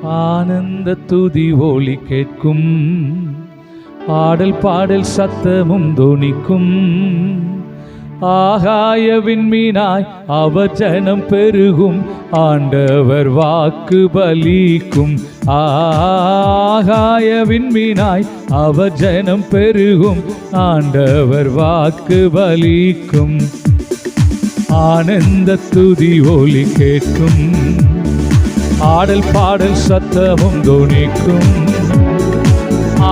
ஆனந்த துதி ஒலி கேட்கும், ஆடல் பாடல் சத்தமும் தொனிக்கும். ஆகாய விண்மீனாய் அவர் ஜனம் பெருகும், ஆண்டவர் வாக்கு பலிக்கும். ஆகாய விண்மீனாய் அவர் ஜனம் பெருகும், ஆண்டவர் வாக்கு பலிக்கும். ஆனந்த துதி ஒலி கேட்கும், ஆடல் பாடல் சத்தமும் தொனிக்கும்.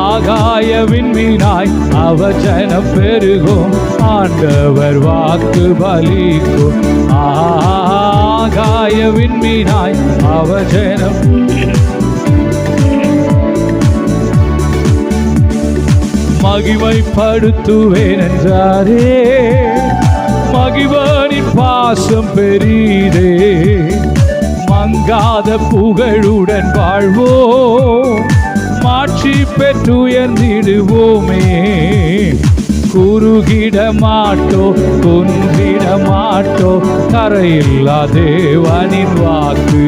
ஆகாய விண்மீனாய் அவர் ஜனம் பெருகும், ஆண்டவர் வாக்கு பலிக்கும். ஆகாய விண்மீனாய் அவர் ஜனம் மகிமைப்படுத்துவேன் என்றாரே, மகிழ்வனின் பாசம் பெரிதே. மங்காத புகழுடன் வாழ்வோம், மாட்சி பெற்றுயர்ந்திடுவோமே. குறுகிட மாட்டோ குன்றிட மாட்டோ, கரையில்லா தேவனின் வாக்கு.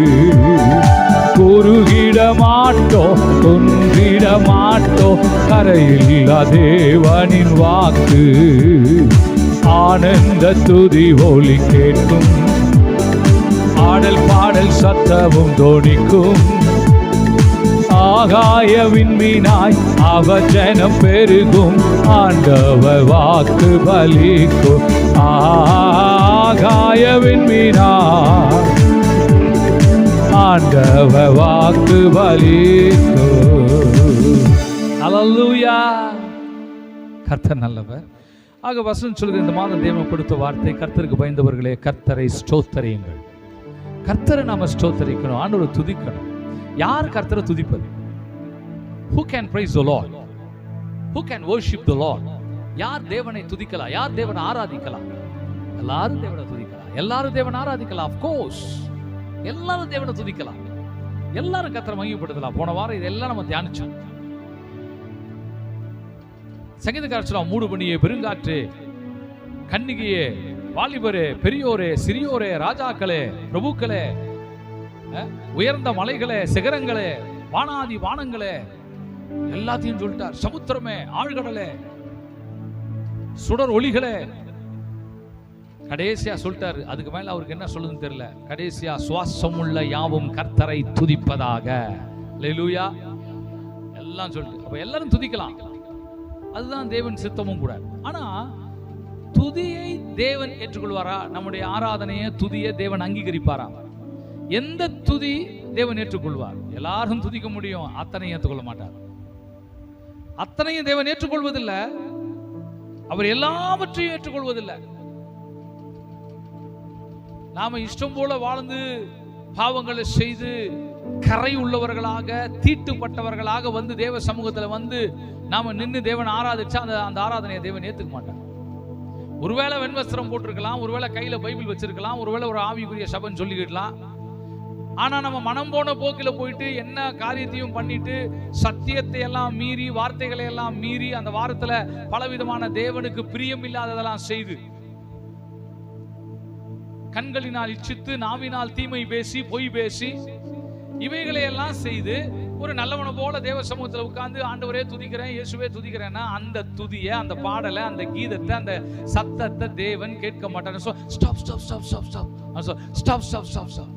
குறுகிட மாட்டோ குன்றிட மாட்டோ, கரையில்லா தேவனின் வாக்கு. ஆனந்த துதி ஒலி கேட்கும், ஆடல் பாடல் சத்தமும் தொனிக்கும். ஆகாய விண்மீனாய் அவர் ஜனம் பெருகும், ஆண்டவர் வாக்கு பலிக்கும். ஆகாய விண்மீனாய் ஆண்டவர் வாக்கு பலிக்கும். அல்லேலூயா. கர்த்தர் நல்லவர். ஆக வசனம் சொல்கிற இந்த மாதம் தேவன் கொடுத்த வார்த்தை, கர்த்தருக்கு பயந்தவர்களே கர்த்தரை ஸ்தோத்தரியுங்கள். கர்த்தரை நாம ஸ்தோத்தரிக்கணும், ஆண்டவரை துதிக்கணும். யார் கர்த்தரை துதிப்பது? Who can praise the Lord? Who can worship the Lord? யார் தேவனை துதிக்கலாம்? யார் தேவனை ஆராதிக்கலாம்? எல்லாரும் தேவனை துதிக்கலாம், எல்லாரும் தேவனை ஆராதிக்கலாம். of course எல்லாரும் தேவனை துதிக்கலாம், எல்லாரும் கர்த்தரை மகிமைப்படுத்தலாம். போன வாரம் இதெல்லாம் நம்ம தியானிச்சோம். சங்கீதக்காரர் சொல்றார், மூடு பனியே, பெருங்காற்று, கன்னிகையே, வாலிபரே, பெரியோரே, சிறியோரே, ராஜாக்களே, பிரபுக்களே, உயர்ந்த மலைகளே, சிகரங்களே, வானாதி வானங்களே, எல்லாத்தையும் சொல்லிட்டார். சமுத்திரமே, ஆழ்கடலே, சுடர் ஒளிகளே, கடைசியா சொல்லிட்டாரு. அதுக்கு மேல அவருக்கு என்ன சொல்லுதுன்னு தெரியல. கடைசியா சுவாசம் உள்ள யாவும் கர்த்தரை துதிப்பதாக. அல்லேலூயா. எல்லாம் சொல்லிட்டு அப்ப எல்லாரும் துதிக்கலாம், அதுதான் தேவன் சித்தமும் கூட. ஆனா துதியை தேவன் ஏற்றுக்கொள்வாரா? நம்முடைய ஆராதனையை, துதியை தேவன் அங்கீகரிப்பாரா? எந்த துதி தேவன் ஏற்றுக்கொள்வார்? எல்லாரும் துதிக்க முடியும், அத்தனையும் ஏற்றுக்கொள்ள மாட்டார். அத்தனையும் தேவன் ஏற்றுக்கொள்வதில்லை, அவர் எல்லாவற்றையும் ஏற்றுக்கொள்வதில்லை. நாம இஷ்டம் போல வாழ்ந்து பாவங்களை செய்து கரை உள்ளவர்களாக, தீட்டுப்பட்டவர்களாக வந்து தேவ சமூகத்தில் வந்து நாம நின்று தேவன் ஆராதிச்சா அந்த ஆராதனையை தேவன் ஏற்றுக்க மாட்டார். ஒருவேளை வெண்வஸ்திரம் போட்டிருக்கலாம், ஒருவேளை கையில பைபிள் வச்சிருக்கலாம், ஒருவேளை ஒரு ஆவிக்குரிய சபைன்னு சொல்லிக்கிடலாம். ஆனா நம்ம மனம் போன போக்கில போயிட்டு என்ன காரியத்தையும் பண்ணிட்டு, சத்தியத்தை எல்லாம் மீறி, வார்த்தைகளை எல்லாம் மீறி, அந்த வாரத்துல பலவிதமான தேவனுக்கு பிரியம் இல்லாததெல்லாம் செய்து, கண்களினால் இச்சித்து, நாவினால் தீமை பேசி, பொய் பேசி, இவைகளை எல்லாம் செய்து ஒரு நல்லவனை போல தேவ சமூகத்தில் உட்கார்ந்து ஆண்டவரே துதிக்கிறேன், இயேசுவே துதிக்கிறேன்னா அந்த துதியை, அந்த பாடலை, அந்த கீதத்தை, அந்த சத்தத்தை தேவன் கேட்க மாட்டார். Stop stop stop stop stop stop stop stop stop,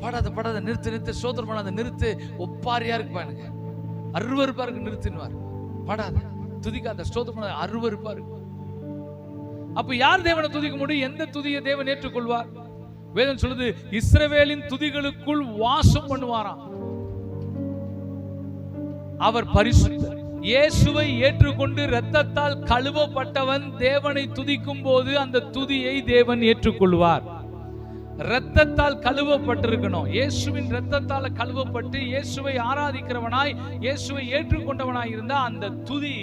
பாடாத நிறுத்து நிறுத்து, சோதனை பண்ணாத நிறுத்து, ஒப்பாரியா இருக்கு எனக்கு, அருவருப்பா இருக்கு, நிறுத்தினுவார். பாடாத, துதிக்காத, ஸ்தோத்திரம் பண்ணாத, அருவருப்பா இருக்கு. அப்ப யார் தேவனை துதிக்க முடியும்? எந்த துதியை தேவன் ஏற்றுக்கொள்வார்? வேதம் சொல்லுது, இஸ்ரவேலின் துதிகளுக்குள் வாசம் பண்ணுவாராம். அவர் பரிசுத்தர். இயேசுவை ஏற்றுக்கொண்டு இரத்தத்தால் கழுவப்பட்டவன் தேவனை துதிக்கும் போது அந்த துதியை தேவன் ஏற்றுக்கொள்வார். இரத்தத்தால் கழுவப்பட்டிருக்கணும். இயேசுவின் இரத்தத்தால் கழுவப்பட்டு இயேசுவை ஆராதிக்கிறவனாய், இயேசுவை ஏற்றுக்கொண்டவனாய் இருந்தா அந்த துதி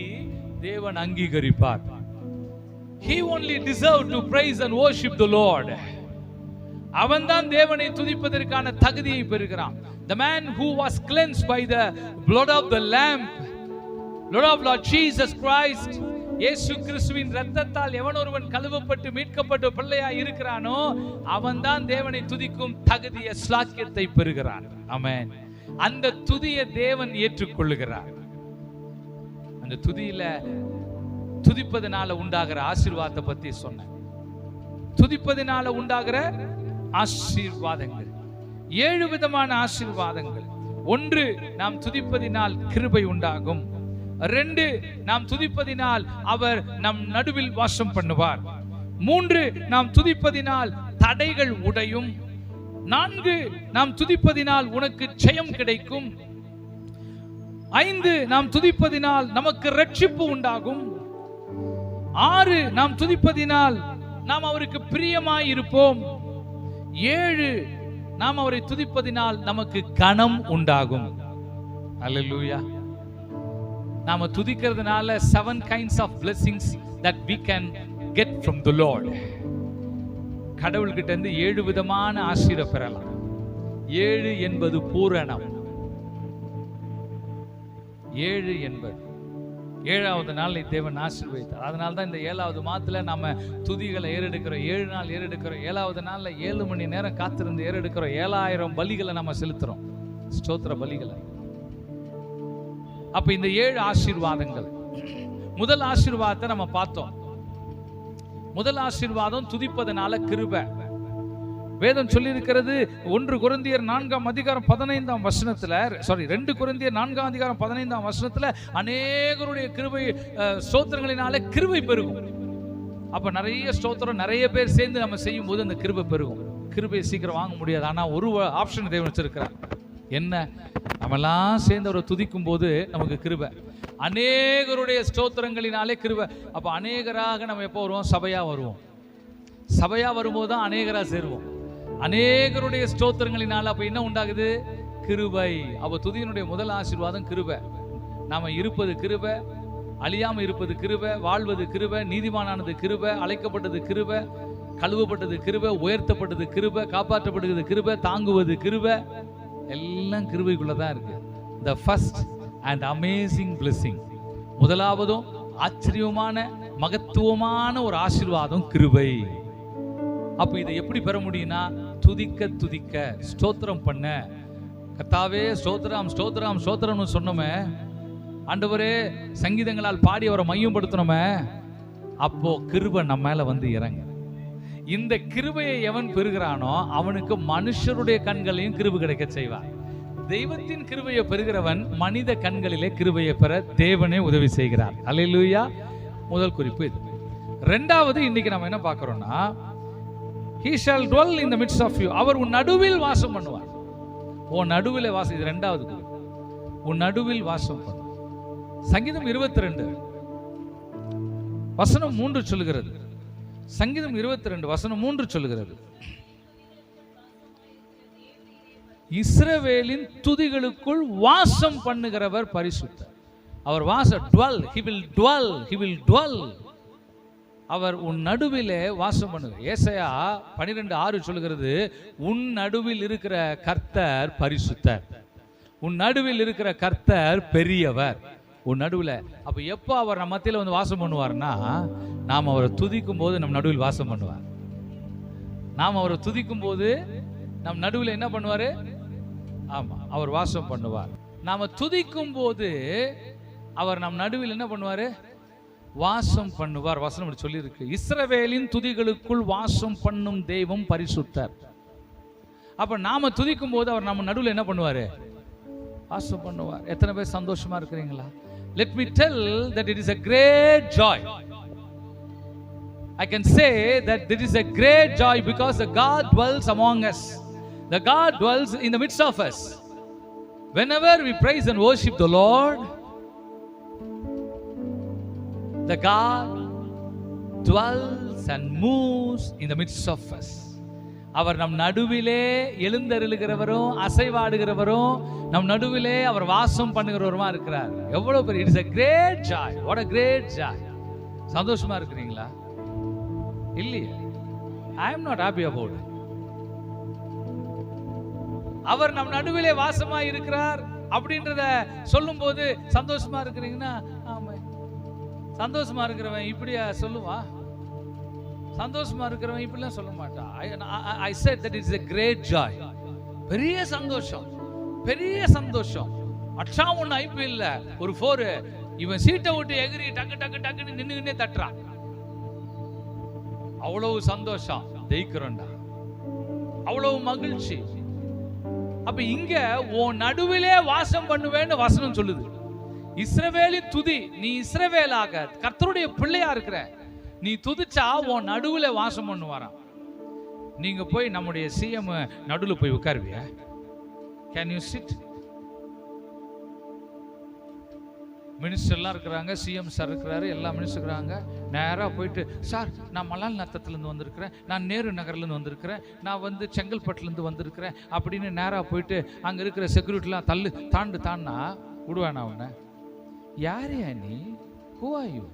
தேவன் அங்கீகரிப்பார். He only deserved to praise and worship the Lord. அவன்தான் தேவனை துதிப்பதற்கான தகுதியை பெறுகிறான். The man who was cleansed by the blood of the lamb, blood of Lord Jesus Christ, இயேசு கிறிஸ்துவின் இரத்தத்தால் எவன் ஒருவன் கழுவப்பட்டு மீட்கப்பட்ட பிள்ளையாய் இருக்கிறானோ அவன்தான் தேவனை துதிக்கும் தகுதியை, ஸ்லாக்கியத்தை பெறுகிறான். ஆமென். அந்த துதியை தேவன் ஏற்றுக்கொள்ளுகிறார். அந்த துதியில துதிப்பதனால உண்டாகிற ஆசீர்வாதத்தை பத்தி சொன்னேன். துதிப்பதனால உண்டாகிற ஆசீர்வாதங்கள் 7 விதமான ஆசீர்வாதங்கள். 1, நாம் துதிப்பதினால் கிருபை உண்டாகும். 2, நாம் துதிப்பதினால் அவர் நம் நடுவில் வாசம் பண்ணுவார். 3, நாம் துதிப்பதினால் தடைகள் உடையும். 4, நாம் துதிப்பதினால் உனக்கு ஜெயம் கிடைக்கும். 5, நாம் துதிப்பதினால் நமக்கு ரட்சிப்பு உண்டாகும். 6, நாம் துதிப்பதினால் நாம் அவருக்கு பிரியமாய் இருப்போம். 7, நாம் அவரை துதிப்பதினால் நமக்கு கனம் உண்டாகும். அல்லேலூயா. நாம துதிக்கிறதுனால 7 kinds of blessings that we can get from the Lord. கடவுள்கிட்ட இருந்து 7 விதமான ஆசீர்வாதம் பெறலாம். 7 என்பது பூரணம். 7 என்பது 7வது நாள் தேவன் ஆசீர்வதித்தார். அதனால தான் இந்த 7வது மாதத்துல நாம துதிகளை ஏறெடுக்கிறோம். 7 நாள் ஏறெடுக்கிறோம். 7வது நாள்ல 7 மணி நேரம் காத்திருந்து ஏறெடுக்கிறோம். 7000 பலிகளை நம்ம செலுத்துறோம், ஸ்தோத்திர பலிகளை. அப்ப இந்த 7 ஆசீர்வாதங்கள், முதல் ஆசீர்வாதத்தை நம்ம பார்த்தோம். முதல் ஆசீர்வாதம் துதிப்பதனால கிருபை. வேதம் சொல்லி இருக்கிறது 1 கொரிந்தியர் 4ஆம் அதிகாரம் 15ஆம் வசனத்துல, 2 கொரிந்தியர் 4ஆம் அதிகாரம் 15ஆம் வசனத்துல அநேகருடைய கிருபை ஸ்தோத்திரங்களினால கிருபை பெருகும். அப்ப நிறைய ஸ்தோத்திரம் நிறைய பேர் சேர்ந்து நம்ம செய்யும் போது அந்த கிருபை பெருகும். கிருபையை சீக்கிரம் வாங்க முடியாது. ஆனா ஒரு ஆப்ஷன் தேவன் வச்சிருக்கிறார். என்ன? நம்மெல்லாம் சேர்ந்து அவரை துதிக்கும் போது நமக்கு கிருபை. அநேகருடைய ஸ்தோத்திரங்களினாலே கிருபை. அப்ப அநேகராக நம்ம எப்போ வருவோம்? சபையா வருவோம். சபையா வரும்போது தான் அநேகரா சேருவோம். அநேகருடைய ஸ்தோத்திரங்களினால அப்ப என்ன உண்டாகுது? கிருபை. அப்ப துதியினுடைய முதல் ஆசீர்வாதம் கிருபை. நாம இருப்பது கிருபை, அழியாம இருப்பது கிருபை, வாழ்வது கிருபை, நீதிமானானது கிருபை, அழைக்கப்பட்டது கிருபை, கழுவப்பட்டது கிருபை, உயர்த்தப்பட்டது கிருபை, காப்பாற்றப்படுகிறது கிருபை, தாங்குவது கிருபை, எல்லாம் கிருபைக்குள்ளதான் இருக்கு. The first and amazing blessing, முதலாவதும் ஆச்சரியமான மகத்துவமான ஒரு ஆசீர்வாதம் கிருபை. அப்ப இதை எப்படி பெற முடியும்னா துதிக்க துதிக்க ஸ்தோத்திரம் பண்ண. கர்த்தாவே ஸ்தோத்திரம் ஸ்தோத்திரம் ஸ்தோத்திரம்னு சொன்னோமே, ஆண்டவரே சங்கீதங்களால் பாடி அவரை மையப்படுத்தணுமே, அப்போ கிருபை நம்ம மேல வந்து இறங்க. இந்த கிருபையை எவன் பெறுகிறானோ அவனுக்கு மனுஷருடைய கண்களையும் கிருபை கிடைக்க செய்வார். தெய்வத்தின் கிருபையை பெறுகிறவன் மனித கண்களிலே கிருபையை பெற தேவனே உதவி செய்கிறார். அல்லேலூயா. முதல் குறிப்பு இது. இரண்டாவது, இன்னைக்கு நம்ம என்ன பார்க்கிறோம்னா, he shall dwell in the midst of you, அவர் உன் நடுவில் வாசம் பண்ணுவார். உன் நடுவில் வாசம். இது இரண்டாவது குறிப்பு. உன் நடுவில் வாசம் பண்ணுவார். சங்கீதம் 22 வசனம் 3 சொல்லுகிறது. சங்கீதம் 22 வசனம் 3 சொல்லுகிறது, இஸ்ரவேலின் துதிகளுக்குள் வாசம் பண்ணுகிறவர் பரிசுத்தர். அவர் dwell, he will dwell. அவர் உன் நடுவிலே வாசம் பண்ணுவார். ஏசாயா 12:6 சொல்லுகிறது, உன் நடுவில் இருக்கிற கர்த்தர் பரிசுத்தர். உன் நடுவில் இருக்கிற கர்த்தர் பெரியவர். உன் நடுவில். அப்ப எப்போ அவர் நம்ம மத்தியில வந்து வாசம் பண்ணுவார்னா, நாம் அவரை துதிக்கும் போது நம் நடுவில் வாசம் பண்ணுவார். நாம் அவரை துதிக்கும் போது நம் நடுவில் என்ன பண்ணுவாரு? ஆமா, அவர் வாசம் பண்ணுவார். நாம துதிக்கும் போது அவர் நம் நடுவில் என்ன பண்ணுவாரு? வாசம் பண்ணுவார். வசனம் சொல்லி இருக்கு, இஸ்ரவேலின் துதிகளுக்குள் வாசம் பண்ணும் தெய்வம் பரிசுத்தர். அப்ப நாம துதிக்கும் போது அவர் நம்ம நடுவில் என்ன பண்ணுவாரு? வாசம் பண்ணுவார். எத்தனை பேர் சந்தோஷமா இருக்கிறீங்களா? Let me tell that it is a great joy. I can say that it is a great joy because the God dwells among us. The God dwells in the midst of us. Whenever we praise and worship the Lord, the God dwells and moves in the midst of us. அவர் நம் நடுவிலே எழுந்தருளுகிறவரும் அசைவாடுகிறவரும் நம் நடுவிலே அவர் வாசம் பண்ணுகிறவருமா இருக்கிறார். எவ்வளவு பெரிய! It's a great joy. What a great joy. சந்தோஷமா இருக்கிறீங்களா? இல்லையே. I am not happy about it. அவர் நம் நடுவிலே வாசமா இருக்கிறார் அப்படின்றத சொல்லும் போது சந்தோஷமா இருக்கிறீங்கன்னா, ஆமா. சந்தோஷமா இருக்கிறவன் இப்படியா சொல்லுவா? சந்தோஷமா இருக்கிறவன் இப்படிலாம் சொல்ல மாட்டான். I said that it's a great joy. பெரிய சந்தோஷம். பெரிய சந்தோஷம். அச்சா ஒண்ணு ஐபிஎல்ல ஒரு 4 இவன் சீட்டை விட்டு எகிரி டக்கு டக்கு டக்குன்னு நின்னுகிட்டே தட்டுறான். அவ்வளவு சந்தோஷம், ஜெயிக்கிறோம்டா, அவ்வளவு மகிழ்ச்சி. அப்ப இங்க உன் நடுவிலே வாசம் பண்ணுவேன்னு வசனம் சொல்லுது. இஸ்ரவேலின் துதி, நீ இஸ்ரவேலாக கர்த்தருடைய பிள்ளையா இருக்கிற, நீ துதிச்சா உன் நடுவுல வாசம் பண்ணுவாராம். நீங்க போய் நம்முடைய சிஎம் நடுவில் போய் உட்காருவியா? Can you sit? மினிஸ்டர்லாம் இருக்கிறாங்க, சிஎம் சார் இருக்கிறாரு, எல்லா மினிஸ்டர் இருக்கிறாங்க. நேராக போயிட்டு, சார் நான் மலால் நத்தத்துலேருந்து வந்திருக்கிறேன், நான் நேரு நகர்லேருந்து வந்திருக்கிறேன், நான் செங்கல்பட்டுலேருந்து வந்திருக்கிறேன் அப்படின்னு நேராக போயிட்டு அங்கே இருக்கிற செக்யூரிட்டிலாம் தாண்டா விடுவானா? உன்னை யாரையா நீ? Who are you?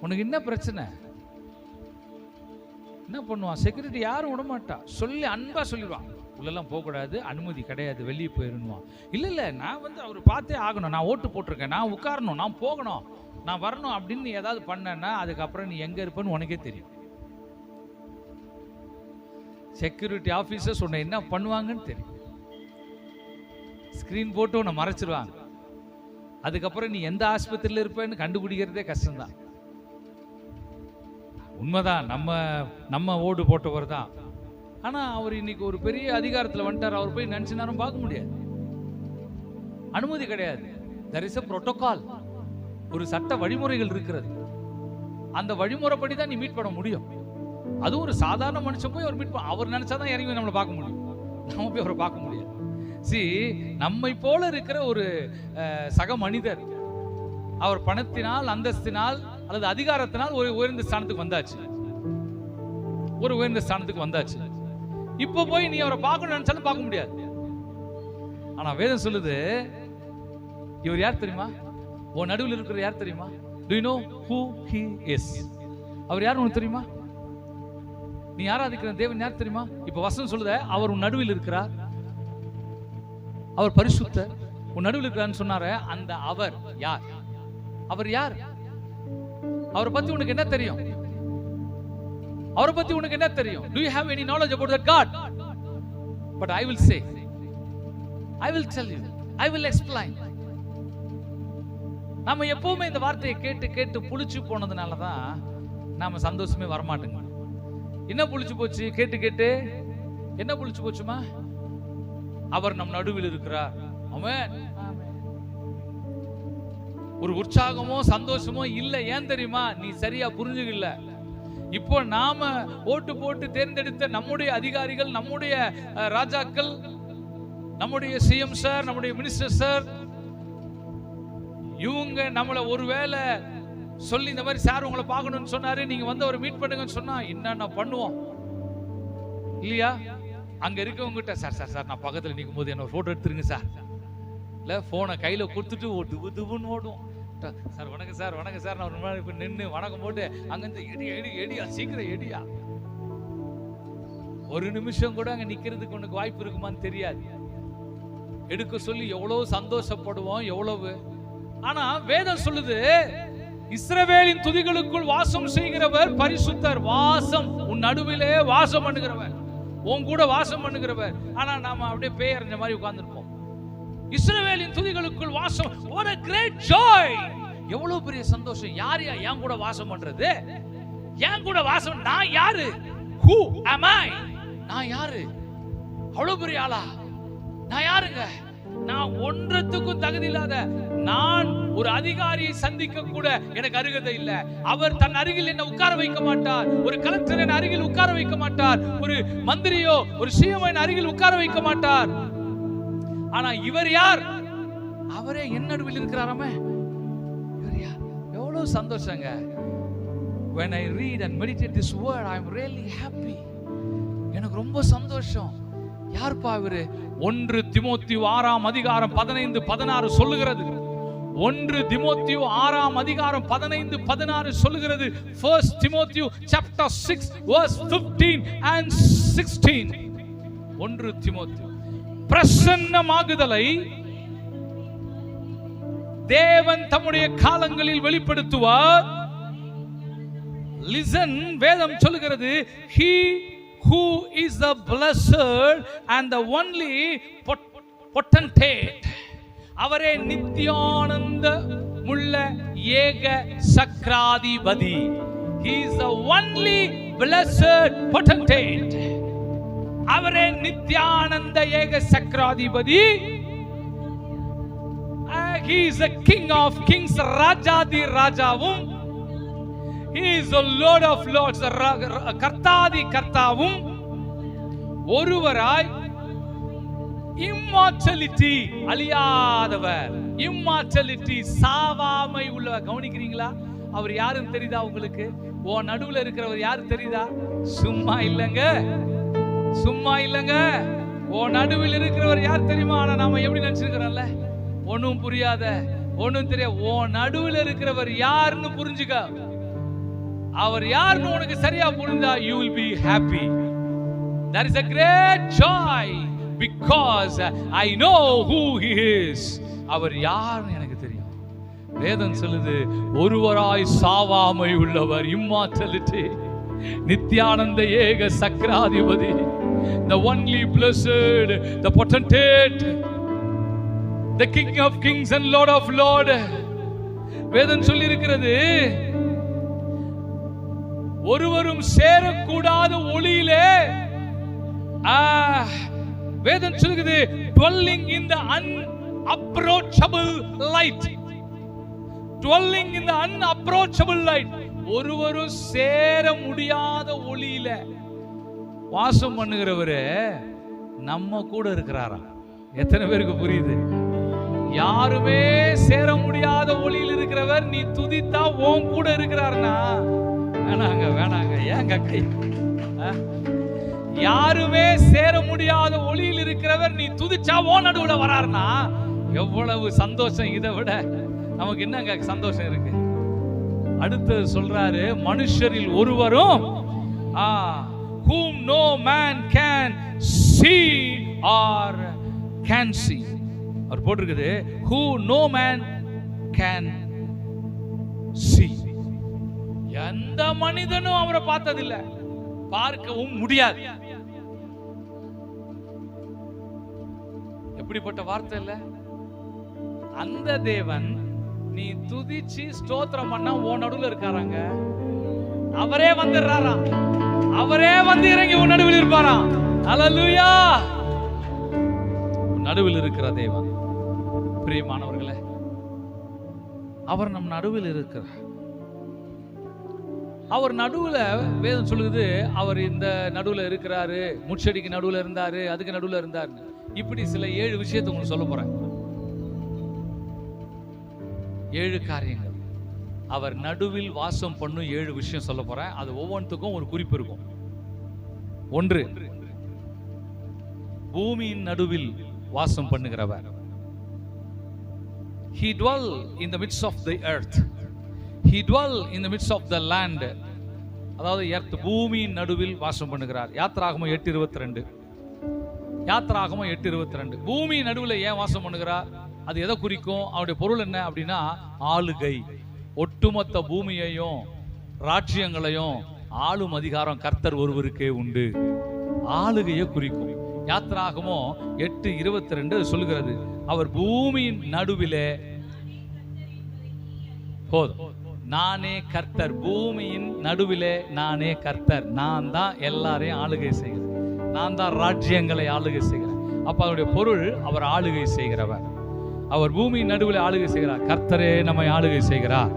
உனக்கு என்ன பிரச்சனை? என்ன பண்ணுவான் செக்யூரிட்டி? யாரும் விடமாட்டா. சொல்லி அன்பா சொல்லிடுவான், உள்ளெல்லாம் போகக்கூடாது, அனுமதி கிடையாது, வெளியே போயிருந்துவான். இல்லை நான் அவர் பார்த்தே ஆகணும், நான் ஓட்டு போட்டிருக்கேன், நான் உட்காரணும், நான் போகணும், நான் வரணும் அப்படின்னு ஏதாவது பண்ணேன்னா அதுக்கப்புறம் நீ எங்கே இருப்பேன்னு உனக்கே தெரியும். செக்யூரிட்டி ஆஃபீஸர்ஸ் உன்னை என்ன பண்ணுவாங்கன்னு தெரியும். ஸ்க்ரீன் போட்டு உன்னை மறைச்சிருவாங்க. அதுக்கப்புறம் நீ எந்த ஆஸ்பத்திரியில் இருப்பேன்னு கண்டுபிடிக்கிறதே கஷ்டம்தான். உண்மைதான், நம்ம ஓடு போட்டவர் தான். ஆனால் அவர் இன்னைக்கு ஒரு பெரிய அதிகாரத்தில் வந்துட்டார். அவர் போய் நினச்ச நேரம் பார்க்க முடியாது, அனுமதி கிடையாது. there is a protocol, ஒரு சட்ட வழிமுறைகள் இருக்கிறது. அந்த வழிமுறைப்படி தான் நீ மீட் பண்ண முடியும். அதுவும் ஒரு சாதாரண மனுஷன் போய் அவர் மீட் பண்ண, அவர் நினைச்சாதான் இறங்கி நம்மளை பார்க்க முடியும், நம்ம போய் அவரை பார்க்க முடியாது. நம்மை போல இருக்கிற ஒரு சக மனிதர் அவர் பணத்தினால், அந்தஸ்தினால் அல்லது அதிகாரத்தினால் ஒரு உயர்ந்த ஸ்தானத்துக்கு வந்தாச்சு. இப்ப போய் நீ அவரை பார்க்கணும்னு நினைச்சாலும் பார்க்க முடியாது. ஆனா வேதம் சொல்லுது, இவர் யார் தெரியுமா? உன் நடுவில் இருக்கிற யார் தெரியுமா? Do you know who he is? அவர் யார் உனக்கு தெரியுமா? நீ ஆராதிக்கிற தேவன் யார் தெரியுமா? இப்ப வசனம் சொல்லுத, அவர் உன் நடுவில் இருக்கிறார், அவர் பரிசுத்தர், உன் நடுவில் இருக்கிறான்னு சொன்னார. அந்த அவர் யார்? அவர் யார்? அவரை பத்தி உனக்கு என்ன தெரியும்? அவரை பத்தி உனக்கு என்ன தெரியும்? Do you have any knowledge about that God? But I will say, I will tell you, I will explain. நாம எப்பவுமே இந்த வார்த்தையை கேட்டு கேட்டு புளிச்சு போனதுனால தான் நாம சந்தோஷமே வரமாட்டேங்க. என்ன புளிச்சு போச்சு? கேட்டு கேட்டு என்ன புளிச்சு போச்சுமா? அவர் நம் நடுவில் இருக்கிறார். ஆமென். ஒரு உற்சாகமோ சந்தோஷமோ இல்ல. ஏன் தெரியுமா? நீ சரியா புரிஞ்சுக்கல. இப்போ நாம ஓட்டு போட்டு தேர்ந்தெடுத்த நம்முடைய அதிகாரிகள், நம்முடைய ராஜாக்கள், நம்முடைய சிஎம் சார், நம்முடைய மினிஸ்டர் சார், இவங்க நம்மளை ஒருவேளை சொல்லி இந்த மாதிரி சார் உங்களை பார்க்கணும்னு சொன்னாரு, நீங்க ஒரு மீட் பண்ணுங்கன்னு சொன்னா என்னென்ன பண்ணுவோம் இல்லையா? அங்க இருக்கவங்க கிட்ட, சார் சார் சார் நான் பக்கத்துல நிற்கும் போது என்ன ஒரு போட்டோ எடுத்துருங்க சார், இல்ல போனை கையில கொடுத்துட்டு ஓடுன்னு ஓடுவோம். சார் வணக்கம் சார், வணக்கம் சார், நான் ஒரு முன்னாடி இப்ப நின்று வணக்கம் போட்டு அங்கிருந்து எடியா சீக்கிரம் எடியா. ஒரு நிமிஷம் கூட அங்க நிக்கிறதுக்கு உனக்கு வாய்ப்பு இருக்குமான்னு தெரியாது. எடுக்க சொல்லி எவ்வளவு சந்தோஷப்படுவோம், எவ்வளவு. ஆனா வேதம் சொல்லுது, இஸ்ரவேலின் துதிகளுக்குள் வாசம் செய்கிறவர் பரிசுத்தர். வாசம், உன் நடுவிலே வாசம் பண்ணுகிறவர், உன் கூட வாசம் பண்ணுகிறவர். ஆனா நாம அப்படியே பேயறிஞ்ச மாதிரி உட்கார்ந்துருப்போம். இஸ்ரவேலின் துதிகளுக்குள் வாசம், what a great joy! எவ்வளவு பெரிய சந்தோஷம். யாரையா என் கூட வாசம் பண்றது? என் கூட வாசம், நான் யாரு? who am I? நான் யாரு? அவ்வளவு பெரிய ஆளா? நான் யாருங்க? நான் ஒன்றத்துக்கும் தகுதி இல்லாத, நான் ஒரு அதிகாரியை சந்திக்க கூட எனக்கு அருகதை இல்லை. அவர் தன் அருகில் என்ன உட்கார வைக்க மாட்டார். ஒரு கலெக்டர் என் அருகில் உட்கார வைக்க மாட்டார். ஒரு மந்திரியோ ஒரு சிஎம் என் அருகில் உட்கார வைக்க மாட்டார். ஆனா இவர் யார்? அவரே என் நடுவில் இருக்கிறாராமே. இவர் யார்? எவ்வளவு சந்தோஷங்க. When I read and meditate this word, I am really happy. எனக்கு ரொம்ப சந்தோஷம். யார்ப்பா இவரு? 1 தீமோத்தேயு 6 அதிகாரம் 15 16 சொல்லுகிறது. 1 தீமோத்தேயு 6 அதிகாரம் 15 16 சொல்லுகிறது. 1 Timothy chapter 6 verse 15 and 16. 1 தீமோத்தேயு பிரசன்னமாகுதலை தேவன் தம்முடைய காலங்களில் வெளிப்படுத்துவார். லிசன், வேதம் சொல்லுகிறது, he who is the blessed and the only பொட்டன்டேட், அவரே நித்தியானந்த முள்ள ஏக சக்கராதிபதி. He is the only blessed potentate. அவரே நித்தியானந்த ஏக சக்கராதிபதி. He is the king of kings, ராஜாதி ராஜாவும். He is the lord of lords, கர்த்தாதி கர்த்தாவும். ஒருவராய் இம்மார்டலிட்டி, அழியாதவர், இம்மார்டலிட்டி, சாவாமை உள்ளவர். கவனிக்கிறீங்களா? அவர் யாருன்னு தெரியுதா உங்களுக்கு? ஓ நடுவுல இருக்கிறவர் யாரு தெரியுதா? சும்மா இல்லங்க, சும்மா இல்லங்க. ஓ நடுவில் இருக்கிறவர் யார் தெரியுமா? ஆனா நாம எப்படி நினைச்சிருக்கிறோம்ல, ஒன்னும் புரியாத, ஒன்னும் தெரியாது. ஓ நடுவில் இருக்கிறவர் யாருன்னு புரிஞ்சுக்க. அவர் யாருன்னு உனக்கு சரியா புரிந்தா, you will be happy. There is a great joy because I know who he is. அவர் யாருன்னு எனக்கு தெரியும். வேதம் சொல்லுது, ஒருவராய் சாவாமை உள்ளவர், இம்மார்டலிட்டி, நித்தியானந்த ஏக சக்கராதிபதி, the only blessed, the potentate, the king of kings and lord of lord. வேதம் சொல்லி இருக்கிறது, ஒருவரும் சேரக்கூடாத ஒளியிலே, வேதம் சொல்லுகிறது, dwelling in the unapproachable light, dwelling in the unapproachable light. ஒருவரும் சேர முடியாத ஒளியில வாசம் பண்ணுகிறவரு நம்ம கூட இருக்கிறாரா? எத்தனை பேருக்கு புரியுது? யாருமே சேர முடியாத ஒளியில் இருக்கிறவர் நீ துதித்தா உன் கூட இருக்கிறார்னா, வேணாங்க வேணாங்க, ஏங்க கை? யாருமே சேர முடியாத ஒளியில் இருக்கிறவர் நீ துதிச்சா உன் நடுவுல வராருனா எவ்வளவு சந்தோஷம்! இதை விட நமக்கு என்னங்க சந்தோஷம் இருக்கு? அடுத்து சொல்றாரு, மனுஷரில் ஒருவரும் whom no man can see or can see. அவர் போட்டிருக்குது, who no man can see. எந்த மனிதனும் அவரை பார்த்ததில்லை, பார்க்கவும் முடியாது. எப்படிப்பட்ட வார்த்தை இல்ல? அந்த தேவன் நீ துதிச்சு ஸ்தோத்திரம் பண்ணா உன் நடுவில் இருக்காராங்க. அவரே வந்துடுறாரா, அவரே வந்து இறங்கி உன் நடுவில் இருப்பாராம். ஹல்லேலூயா! நடுவில் இருக்கிற தேவன். பிரியமானவர்களே, அவர் நம் நடுவில் இருக்கிறார். அவர் நடுவுல வேதம் சொல்லுது, அவர் இந்த நடுவுல இருக்கிறாரு, முட்செடிக்கு நடுவுல இருந்தாரு, அதுக்கு நடுவுல இருந்தாரு. இப்படி சில 7 விஷயத்தை உங்களுக்கு சொல்ல போறேன். 7 காரியங்கள் அவர் நடுவில் வாசம் பண்ணும் 7 விஷயம் சொல்ல போறேன். அது ஒவ்வொன்றுக்கும் ஒரு குறிப்பு இருக்கும். 1, பூமியின் நடுவில் வாசம் பண்ணுகிறவர். He dwell in the midst of the earth. He dwell in the midst of the land. அதாவது எர்த், பூமியின் நடுவில் வாசம் பண்ணுகிறார். யாத்திராகமம் 8:22. யாத்திராகமம் 8:22. பூமியின் நடுவில் ஏன் வாசம் பண்ணுகிறார்? அது எதை குறிக்கும்? அவருடைய பொருள் என்ன அப்படின்னா, ஆளுகை. ஒட்டுமொத்த பூமியையும் ராஜ்யங்களையும் ஆளும் அதிகாரம் கர்த்தர் ஒருவருக்கே உண்டு. ஆளுகையை குறிக்கும். யாத்திராகமம் 8:22 சொல்லுகிறது, அவர் பூமியின் நடுவிலே, போதும், நானே கர்த்தர், பூமியின் நடுவிலே நானே கர்த்தர், நான் தான் எல்லாரையும் ஆளுகை செய்கிறேன், நான் தான் ராஜ்யங்களை ஆளுகை செய்கிறேன். அப்ப அவருடைய பொருள், அவர் ஆளுகை செய்கிறவர். அவர் பூமியின் நடுவில் ஆளுகை செய்கிறார். கர்த்தரே நம்மை ஆளுகை செய்கிறார்.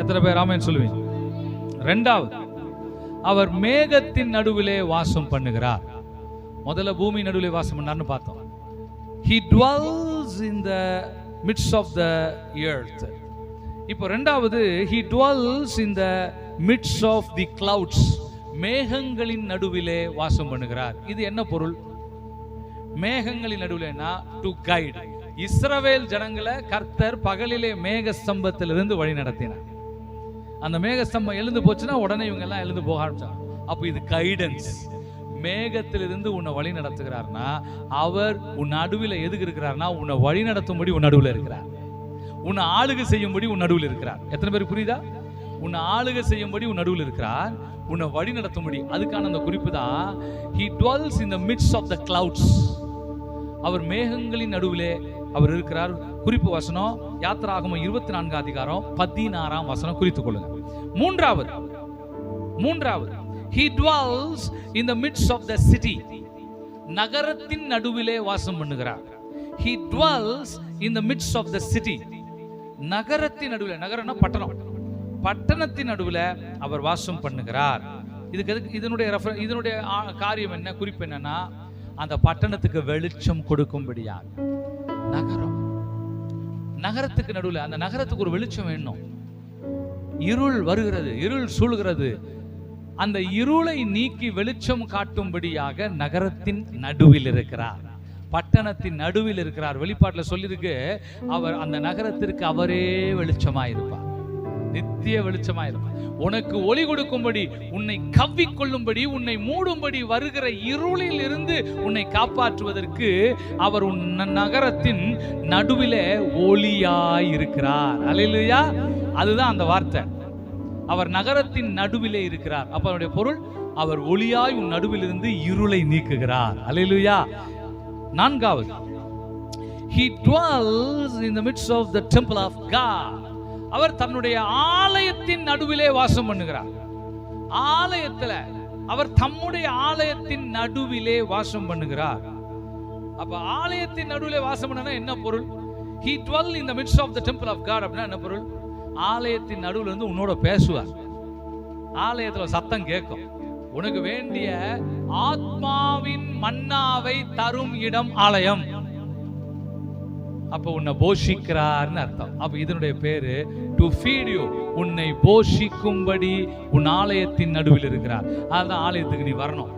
எத்தனை பேர் ஆமென் சொல்லுவீங்க? 2வது, அவர் மேகத்தின் நடுவிலே வாசம் பண்ணுகிறார். முதல்ல பூமி நடுவிலே வாசம் பண்ணார்னு பார்த்தோம். He dwells in the midst of the earth. இப்போ 2வது, he dwells in the midst of the clouds. மேகங்களின் நடுவிலே வாசம் பண்ணுகிறார். இது என்ன பொருள்? மேகங்களின் நடுவிலேனா டு கைட். இஸ்ரவேல் ஜனங்களை கர்த்தர் பகலிலே மேக ஸ்தம்பத்திலிருந்து வழி நடத்தினார். அந்த மேக ஸ்தம்பம் எழுந்து போச்சுன்னா உடனே இவங்க எல்லாம் எழுந்து போக ஆரம்பிச்சாங்க. அப்போ இது கைடன்ஸ். மேகத்திலிருந்து உன்னை வழி நடத்துகிறார்னா, அவர் உன் நடுவில் எதுக்கு இருக்கிறார்னா, உன்னை வழி நடத்தும்படி உன் நடுவில் இருக்கிறார். உன்னை ஆளுகை செய்யும்படி உன் நடுவில் இருக்கிறார். எத்தனை பேருக்கு புரியுதா? உன்னை ஆளுகை செய்யும்படி உன் நடுவில் இருக்கிறார், உன்னை வழி நடத்தும்படி. அதுக்கான அந்த குறிப்பு தான், he dwells in the midst of the clouds. அவர் மேகங்களின் நடுவிலே அவர் இருக்கிறார். குறிப்பு வசனம் யாத்திராகமம் 24 அதிகாரம் 16 வசனம் குறித்துக் கொள்ளுங்க. மூன்றாவது he dwells in the midst of the city. நகரத்தின் நடுவிலே வாசம் பண்ணுகிறார். he dwells in the midst of the city. நகரத்தின் நடுவில், நகரம்னா பட்டணம், பட்டணத்தின் நடுவில் அவர் வாசம் பண்ணுகிறார். இதனுடைய காரியம் என்ன, குறிப்பு என்னன்னா, அந்த பட்டணத்துக்கு வெளிச்சம் கொடுக்கும்படியாக. நகரத்துக்கு நடுவில், அந்த நகரத்துக்கு ஒரு வெளிச்சம் வேணும். இருள் வருகிறது, இருள் சூழ்கிறது. அந்த இருளை நீக்கி வெளிச்சம் காட்டும்படியாக நகரத்தின் நடுவில் இருக்கிறார், பட்டணத்தின் நடுவில் இருக்கிறார். வெளிப்பாட்டில் சொல்லியிருக்கு, அவர் அந்த நகரத்திற்கு அவரே வெளிச்சமாயிருப்பார், நித்திய வெளிச்சமாயிருப்பார். உனக்கு ஒளி கொடுக்கும்படி, உன்னை கவ்விக்கொள்ளும்படி, உன்னை மூடும்படி வருகிற இருளில் இருந்து உன்னை காப்பாற்றுவதற்கு அவர் உன் நகரத்தின் நடுவிலே ஒளியாய் இருக்கிறார். அல்லேலூயா. அதுதான் அந்த வார்த்தை, அவர் நகரத்தின் நடுவிலே இருக்கிறார். அப்ப அவருடைய பொருள், அவர் ஒளியாய் உன் நடுவில் இருந்து இருளை நீக்குகிறார். அல்லேலூயா. நான்காவது, he dwells in the midst of the temple of God. அவர் தன்னுடைய ஆலயத்தின் நடுவிலே வாசம் பண்ணுகிறார். ஆலயத்துல அவர் தம்முடைய ஆலயத்தின் நடுவிலே வாசம் பண்ணுகிறார். அப்ப ஆலயத்தின் நடுவிலே வாசம் பண்ணா என்ன பொருள்? he dwells in the midst of the temple of God அப்படின்னா என்ன பொருள்? ஆலயத்தின் நடுவில் இருந்து உன்னோட பேசுவார். ஆலயத்துல சத்தம் கேட்கும். உனக்கு வேண்டிய ஆத்மாவின் மன்னாவை தரும் இடம் ஆலயம். அப்ப உன்னை போஷிக்கிறார்னு அர்த்தம். அப்ப இதனுடைய பேரு டு ஃபீட் யூ, உன்னை போஷிக்கும்படி உன் ஆலயத்தின் நடுவில் இருக்கிறார். அதுதான் ஆலயத்துக்கு நீ வரணும்,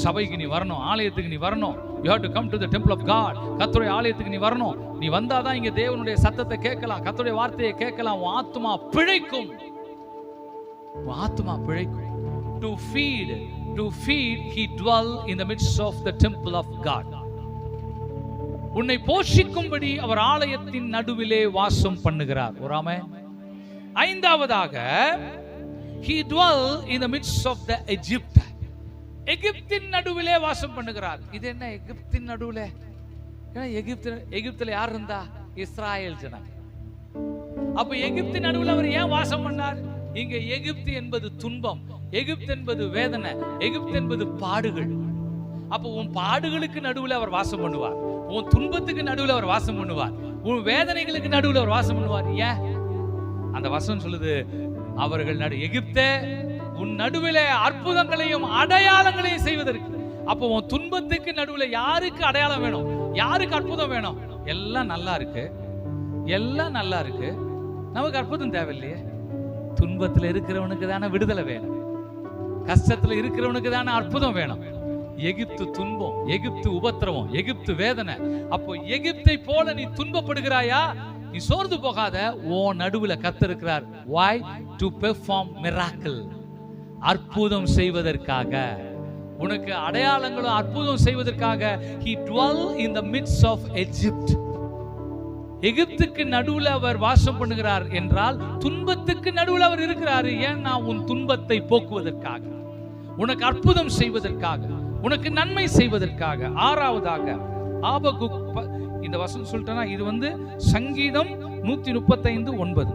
சபைக்கு நீ வரணும், ஆலயத்துக்கு நீ வரணும். You have to come to the temple of God. கர்த்தருடைய ஆலயத்துக்கு நீ வரணும். நீ வந்தாதான் இங்க தேவனுடைய சத்தத்தை கேட்கலாம், கர்த்தருடைய வார்த்தையை கேட்கலாம். உன் ஆத்மா பிழைக்கும், உன் ஆத்மா பிழைக்கும். To feed he dwell in the midst of the temple of God. உன்னை போஷிக்கும்படி அவர் ஆலயத்தின் நடுவிலே வாசம் பண்ணுகிறார். ஒரு ஆமென். ஐந்தாவதாக, he dwell in the midst of the Egypt. எகிப்தின் நடுவிலே வாசம் பண்ணுகிறார். இது என்ன எகிப்தின் நடுவிலே? எகிப்துல யார் இருந்தா? இஸ்ராயேல் ஜனம். அப்ப எகிப்தின் நடுவில் அவர் ஏன் வாசம் பண்ணார்? இங்க எகிப்து என்பது துன்பம், எகிப்து என்பது வேதனை, எகிப்து என்பது பாடுகள். அப்ப உன் பாடுகளுக்கு நடுவில் அவர் வாசம் பண்ணுவார், உன் துன்பத்துக்கு நடுவில் அவர் வாசம் பண்ணுவார், உன் வேதனைகளுக்கு நடுவில் அவர் வாசம் பண்ணுவார். ஏன்? அந்த வசனம் சொல்லுது, அவர்கள் எகிப்தே உன் நடுவிலே அற்புதங்களையும் அடையாளங்களையும் செய்வதற்கு. அப்போ உன் துன்பத்துக்கு நடுவில் யாருக்கு அடையாளம் வேணும், யாருக்கு அற்புதம் வேணும்? எல்லாம் நல்லா இருக்கு, எல்லாம் நல்லா இருக்கு, நமக்கு அற்புதம் தேவையில்லையே. துன்பத்தில் இருக்கிறவனுக்கு தானே விடுதலை வேணும், கஷ்டத்தில் இருக்கிறவனுக்கு தானே அற்புதம் வேணும். எகிப்து துன்பம், எகிப்து உபத்திரவம், எகிப்து வேதனை. அப்போ எகிப்தை போல நீ துன்பப்படுகிறாயா? நீ சோர்ந்து போகாத, உன் நடுவில் கர்த்தர் இருக்கிறார். Why? To perform miracle. அற்புதம் செய்வதற்காக, உனக்கு அடையாளங்களும் அற்புதம் செய்வதற்காக. He dwell in the midst of Egypt. எகிப்துக்கு நடுவில் அவர் வாசம் பண்ணுகிறார் என்றால் துன்பத்துக்கு நடுவில் அவர் இருக்கிறார். ஏன்னா உன் துன்பத்தை போக்குவதற்காக, உனக்கு அற்புதம் செய்வதற்காக, உனக்கு நன்மை செய்வதற்காக. ஆறாவதாக, ஆபகுக் இந்த வசனம் சொல்லிட்டேன்னா, இது சங்கீதம் 135:9.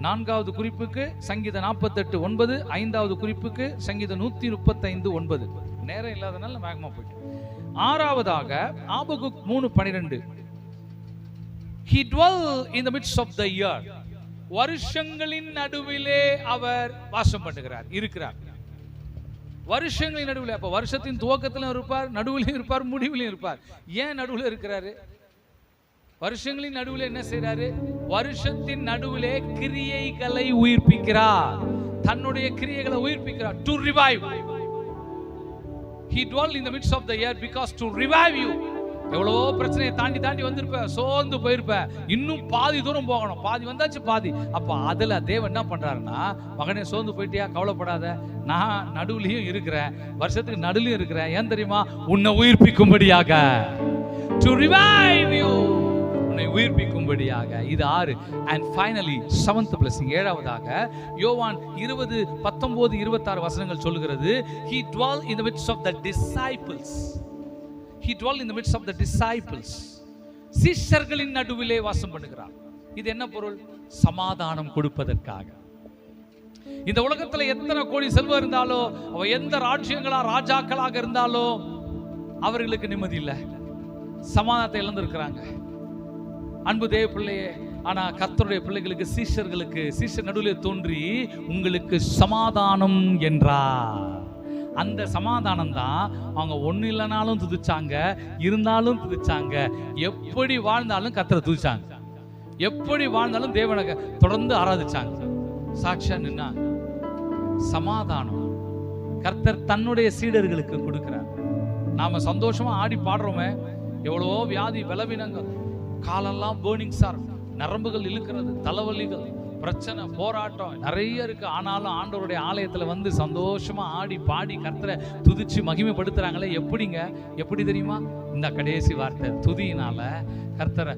நான்காவது குறிப்புக்கு சங்கீதம் 48:9, ஐந்தாவது குறிப்புக்கு சங்கீதம் 135:9. நேரம் இல்லாதனால வேகமா போயிட்டு. ஆறாவதாக Habakkuk 3:12. He dwell in the midst of the year. வருஷங்களின் நடுவிலே அவர் வாசம் பண்ணுகிறார், இருக்கிறார். வருஷங்களின் நடுவில். அப்ப வருஷத்தின் துவக்கத்திலும் இருப்பார், நடுவிலும் இருப்பார், முடிவிலும் இருப்பார். ஏன் நடுவில் இருக்கிறாரு? வருஷங்களின் நடுவில் என்ன செய்யறாரு? வருஷத்தின் நடுவிலே கிரியைகளை உயிர்ப்பிக்கிறார், தன்னுடைய கிரியைகளை உயிர்ப்பிக்கிறார். To revive. He dwell in the midst of the year because to revive you. எவ்வளவோ பிரச்சனையை தாண்டி வந்திருப்ப, சோர்ந்து போயிருப்ப, இன்னும் பாதி தூரம் போகணும், பாதி வந்தாச்சு பாதி. அப்ப அதுல தேவன் என்ன பண்றாருன்னா, மகனே சோர்ந்து போயிட்டியா, கவலைப்படாத, நான் நடுவுலையும் இருக்கிறேன், வருஷத்துக்கு நடுவுலையும் இருக்கிறேன். ஏன் தெரியுமா? உன்னை உயிர்ப்பிக்கும்படியாக. To revive you. உன்னை உயிர்ப்பிக்கும்படியாக. இது 6. And finally, 7th blessing, 7வதாக யோவான் 20:19-26 வசனங்கள் சொல்லுகிறது. He dwell in the midst of the disciples. He dwelt in the midst of the disciples. சீஷர்களின் நடுவிலே வாசம் பண்ணுகிறார். இது என்ன பொருள்? சமாதானம் கொடுப்பதற்காக. இந்த உலகத்துல எத்தனை கோடி செல்வம் இருந்தாலோ, அவ எந்த ராஜ்யங்களா ராஜாக்களாக இருந்தாலோ, அவர்களுக்கு நிம்மதி இல்லை, சமாதானத்தை இழந்திருக்கிறாங்க. அன்பு தேவ பிள்ளையே, ஆனா கர்த்தருடைய பிள்ளைகளுக்கு, சீஷர் நடுவில் தோன்றி உங்களுக்கு சமாதானம் என்றார். அந்த சமாதானம் தான் அவங்க ஒண்ணு இல்லைனாலும் துதிச்சாங்க, இருந்தாலும் துதிச்சாங்க, எப்படி வாழ்ந்தாலும் கர்த்தரை துதிச்சாங்க, எப்படி வாழ்ந்தாலும் தேவனை தொடர்ந்து ஆராதிச்சாங்க, சாட்சியா நின்னாங்க. சமாதானம் கர்த்தர் தன்னுடைய சீடர்களுக்கு கொடுக்கிறார். நாம சந்தோஷமா ஆடி பாடுறோமே, எவ்வளவோ வியாதி பலவீனங்கள், காலெல்லாம் பேர்னிங் சார், நரம்புகள் இழுக்கிறது, தலைவலிகள், பிரச்சனை, போராட்டம் நிறைய இருக்கு. ஆனாலும் ஆண்டவருடைய ஆலயத்துல வந்து சந்தோஷமா ஆடி பாடி கர்த்தரை துதிச்சு மகிமைப்படுத்துறாங்களே. எப்படிங்க? எப்படி தெரியுமா? இந்த கடைசி வார்த்தை, துதியினால கர்த்தரை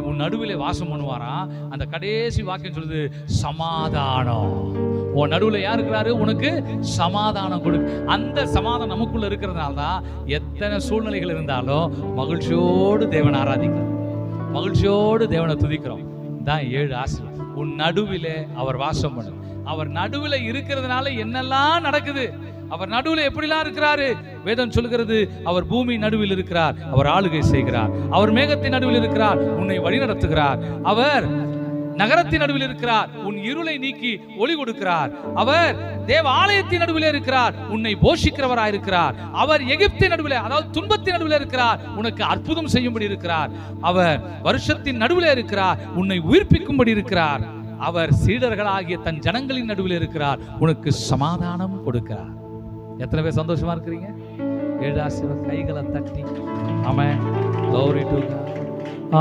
உன் நடுவிலே வாசம் பண்ணுவாராம். அந்த கடைசி வாக்கியம் சொல்லுது, சமாதானம். உன் நடுவில் யார் இருக்கிறாரு? உனக்கு சமாதானம் கொடு. அந்த சமாதானம் நமக்குள்ள இருக்கிறதுனால தான் எத்தனை சூழ்நிலைகள் இருந்தாலும் மகிழ்ச்சியோடு தேவனை ஆராதிக்கிறோம், மகிழ்ச்சியோடு தேவனை துதிக்கிறோம். தான் 7 ஆசீர்வாதம். உன் நடுவிலே அவர் வாசம் பண்ணு. அவர் நடுவில் இருக்கிறதுனால என்னெல்லாம் நடக்குது? அவர் நடுவில் எப்படிலாம் இருக்கிறாரு? வேதம் சொல்கிறது, அவர் பூமி நடுவில் இருக்கிறார், அவர் ஆளுகை செய்கிறார். அவர் மேகத்தின் நடுவில் இருக்கிறார், உன்னை வழி நடத்துகிறார். அவர் நகரத்தின் நடுவில் இருக்கிறார், உன் இருளை நீக்கி ஒளி கொடுக்கிறார். அவர் தேவ ஆலயத்தின் நடுவில் இருக்கிறார், உன்னை போஷிக்கிறவராய் இருக்கிறார். அவர் எகிப்தின் நடுவில், அதாவது துன்பத்தின் நடுவில் இருக்கிறார், உனக்கு அற்புதம் செய்யும்படி இருக்கிறார். அவர் வருஷத்தின் நடுவில் இருக்கிறார், உன்னை உயிர்ப்பிக்கும்படி இருக்கிறார். அவர் சீடர்களாகிய தன் ஜனங்களின் நடுவில் இருக்கிறார், உனக்கு சமாதானம் கொடுக்கிறார். எத்தனை பேர் சந்தோஷமா இருக்கிறீங்க? 7 ஆசீர்வாதம். கைகளை தட்டி ஆமென், glory to God.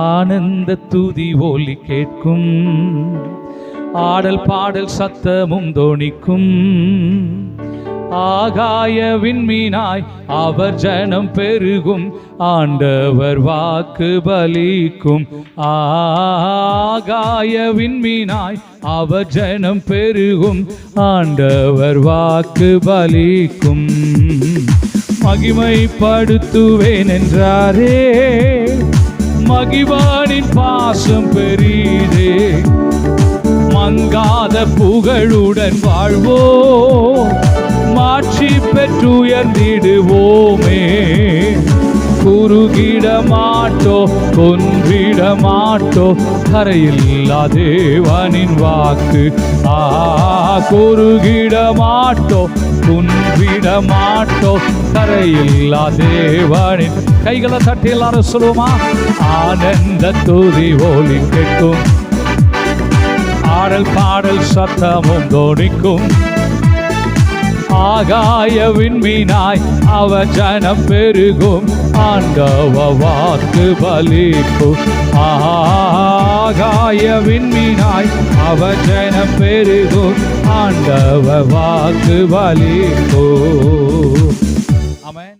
ஆனந்த துதி ஒலி கேட்கும், ஆடல் பாடல் சத்தமும் தோணிக்கும். ஆகாய விண்மீனாய் அவர் ஜனம் பெருகும், ஆண்டவர் வாக்கு பலிக்கும். ஆகாய விண்மீனாய் அவர் ஜனம் பெருகும், ஆண்டவர் வாக்கு பலிக்கும். மகிமைப்படுத்துவேன் என்றாரே, மகிவானின் பாசம் பெரிதே. மங்காத புகழுடன் வாழ்வோ, மாட்சி பெற்றுயர்ந்திடுவோமே. குறுகிட மாட்டோ, கொன்றிட மாட்டோ, கரையில்லா தேவனின் வாக்கு. குறுகிட மாட்டோ, குன்றிட மாட்டோ, கரையில்லா தேவனின். கைகளை தட்டி எல்லாரும் சொல்லுவோமா? ஆனந்த துதி ஒலி கேட்கும், ஆடல் பாடல் சத்தமும் தோணிக்கும். ஆகாய விண்மீனாய் அவர் ஜனம் பெருகும், ஆண்டவ வாக்கு பலிக்கும். ஆகாய விண்மீனாய் அவர் ஜனம் பெருகும், ஆண்டவ வாக்கு பலிக்கும். ஆமென்.